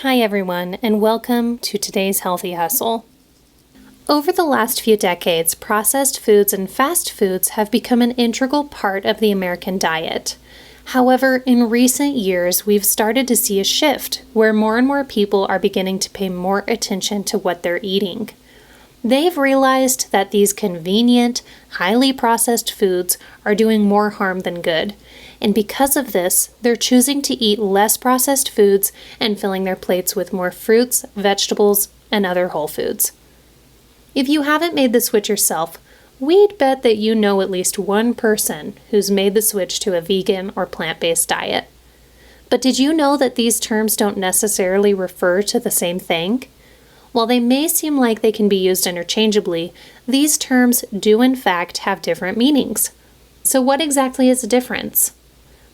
Hi everyone, and welcome to today's Healthy Hustle. Over the last few decades, processed foods and fast foods have become an integral part of the American diet. However, in recent years, we've started to see a shift where more and more people are beginning to pay more attention to what they're eating. They've realized that these convenient, highly processed foods are doing more harm than good. And because of this, they're choosing to eat less processed foods and filling their plates with more fruits, vegetables, and other whole foods. If you haven't made the switch yourself, we'd bet that you know at least one person who's made the switch to a vegan or plant-based diet. But did you know that these terms don't necessarily refer to the same thing? While they may seem like they can be used interchangeably, these terms do in fact have different meanings. So what exactly is the difference?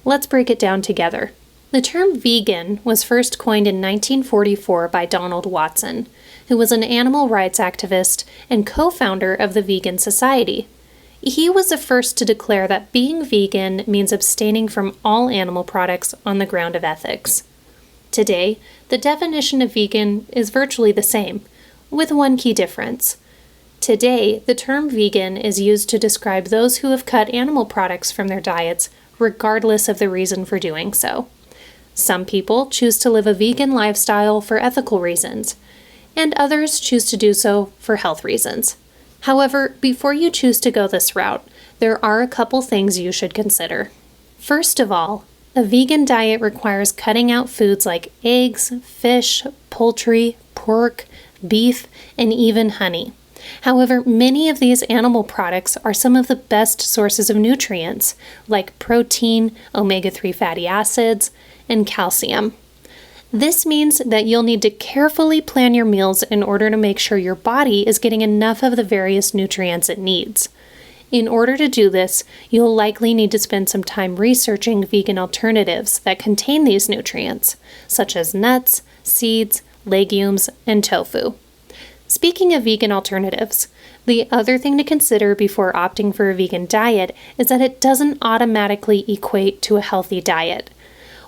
Let's break it down together. The term vegan was first coined in 1944 by Donald Watson, who was an animal rights activist and co-founder of the Vegan Society. He was the first to declare that being vegan means abstaining from all animal products on the ground of ethics. Today, the definition of vegan is virtually the same, with one key difference. Today, the term vegan is used to describe those who have cut animal products from their diets, regardless of the reason for doing so. Some people choose to live a vegan lifestyle for ethical reasons, and others choose to do so for health reasons. However, before you choose to go this route, there are a couple things you should consider. First of all, a vegan diet requires cutting out foods like eggs, fish, poultry, pork, beef, and even honey. However, many of these animal products are some of the best sources of nutrients, like protein, omega-3 fatty acids, and calcium. This means that you'll need to carefully plan your meals in order to make sure your body is getting enough of the various nutrients it needs. In order to do this, you'll likely need to spend some time researching vegan alternatives that contain these nutrients, such as nuts, seeds, legumes, and tofu. Speaking of vegan alternatives, the other thing to consider before opting for a vegan diet is that it doesn't automatically equate to a healthy diet.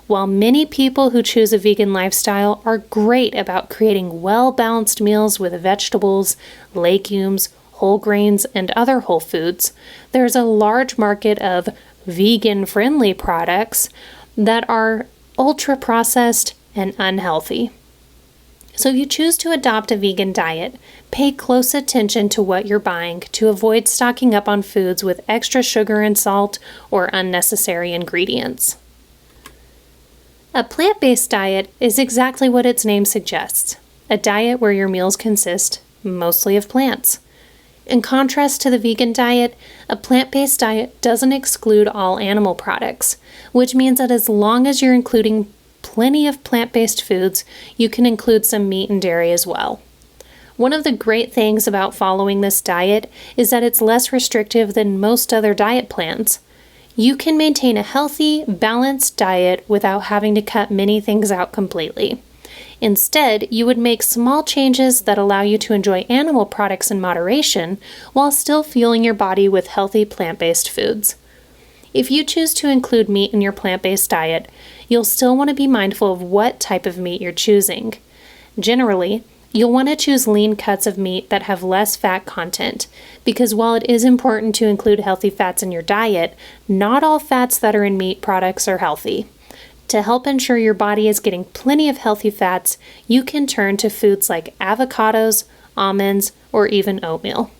While many people who choose a vegan lifestyle are great about creating well-balanced meals with vegetables, legumes, whole grains, and other whole foods, there's a large market of vegan-friendly products that are ultra-processed and unhealthy. So if you choose to adopt a vegan diet, pay close attention to what you're buying to avoid stocking up on foods with extra sugar and salt or unnecessary ingredients. A plant-based diet is exactly what its name suggests, a diet where your meals consist mostly of plants. In contrast to the vegan diet, a plant-based diet doesn't exclude all animal products, which means that as long as you're including plenty of plant-based foods, you can include some meat and dairy as well. One of the great things about following this diet is that it's less restrictive than most other diet plans. You can maintain a healthy, balanced diet without having to cut many things out completely. Instead, you would make small changes that allow you to enjoy animal products in moderation while still fueling your body with healthy plant-based foods. If you choose to include meat in your plant-based diet, you'll still want to be mindful of what type of meat you're choosing. Generally, you'll want to choose lean cuts of meat that have less fat content, because while it is important to include healthy fats in your diet, not all fats that are in meat products are healthy. To help ensure your body is getting plenty of healthy fats, you can turn to foods like avocados, almonds, or even oatmeal.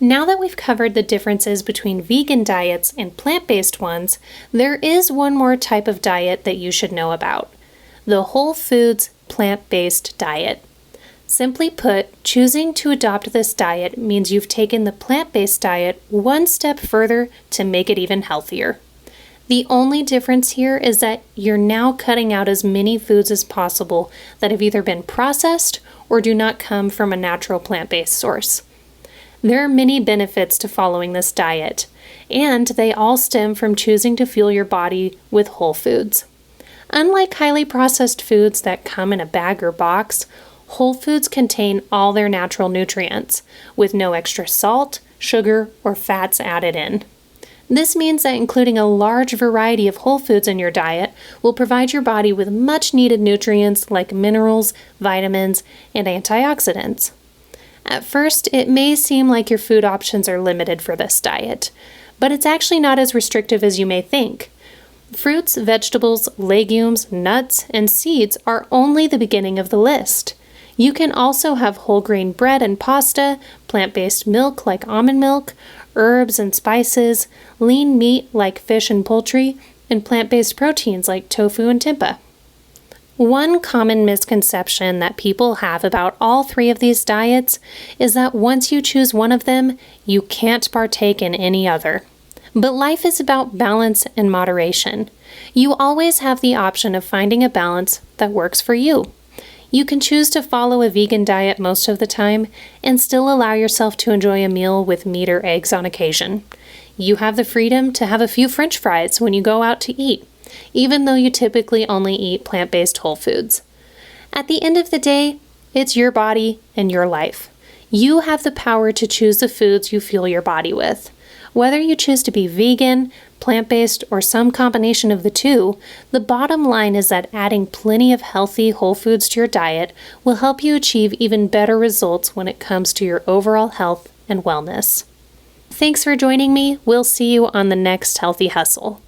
Now that we've covered the differences between vegan diets and plant-based ones, there is one more type of diet that you should know about: the whole foods plant-based diet. Simply put, choosing to adopt this diet means you've taken the plant-based diet one step further to make it even healthier. The only difference here is that you're now cutting out as many foods as possible that have either been processed or do not come from a natural plant-based source. There are many benefits to following this diet, and they all stem from choosing to fuel your body with whole foods. Unlike highly processed foods that come in a bag or box, whole foods contain all their natural nutrients, with no extra salt, sugar, or fats added in. This means that including a large variety of whole foods in your diet will provide your body with much needed nutrients like minerals, vitamins, and antioxidants. At first, it may seem like your food options are limited for this diet, but it's actually not as restrictive as you may think. Fruits, vegetables, legumes, nuts, and seeds are only the beginning of the list. You can also have whole grain bread and pasta, plant-based milk like almond milk, herbs and spices, lean meat like fish and poultry, and plant-based proteins like tofu and tempeh. One common misconception that people have about all three of these diets is that once you choose one of them, you can't partake in any other. But life is about balance and moderation. You always have the option of finding a balance that works for you. You can choose to follow a vegan diet most of the time and still allow yourself to enjoy a meal with meat or eggs on occasion. You have the freedom to have a few French fries when you go out to eat, even though you typically only eat plant-based whole foods. At the end of the day, it's your body and your life. You have the power to choose the foods you fuel your body with. Whether you choose to be vegan, plant-based, or some combination of the two, the bottom line is that adding plenty of healthy whole foods to your diet will help you achieve even better results when it comes to your overall health and wellness. Thanks for joining me. We'll see you on the next Healthy Hustle.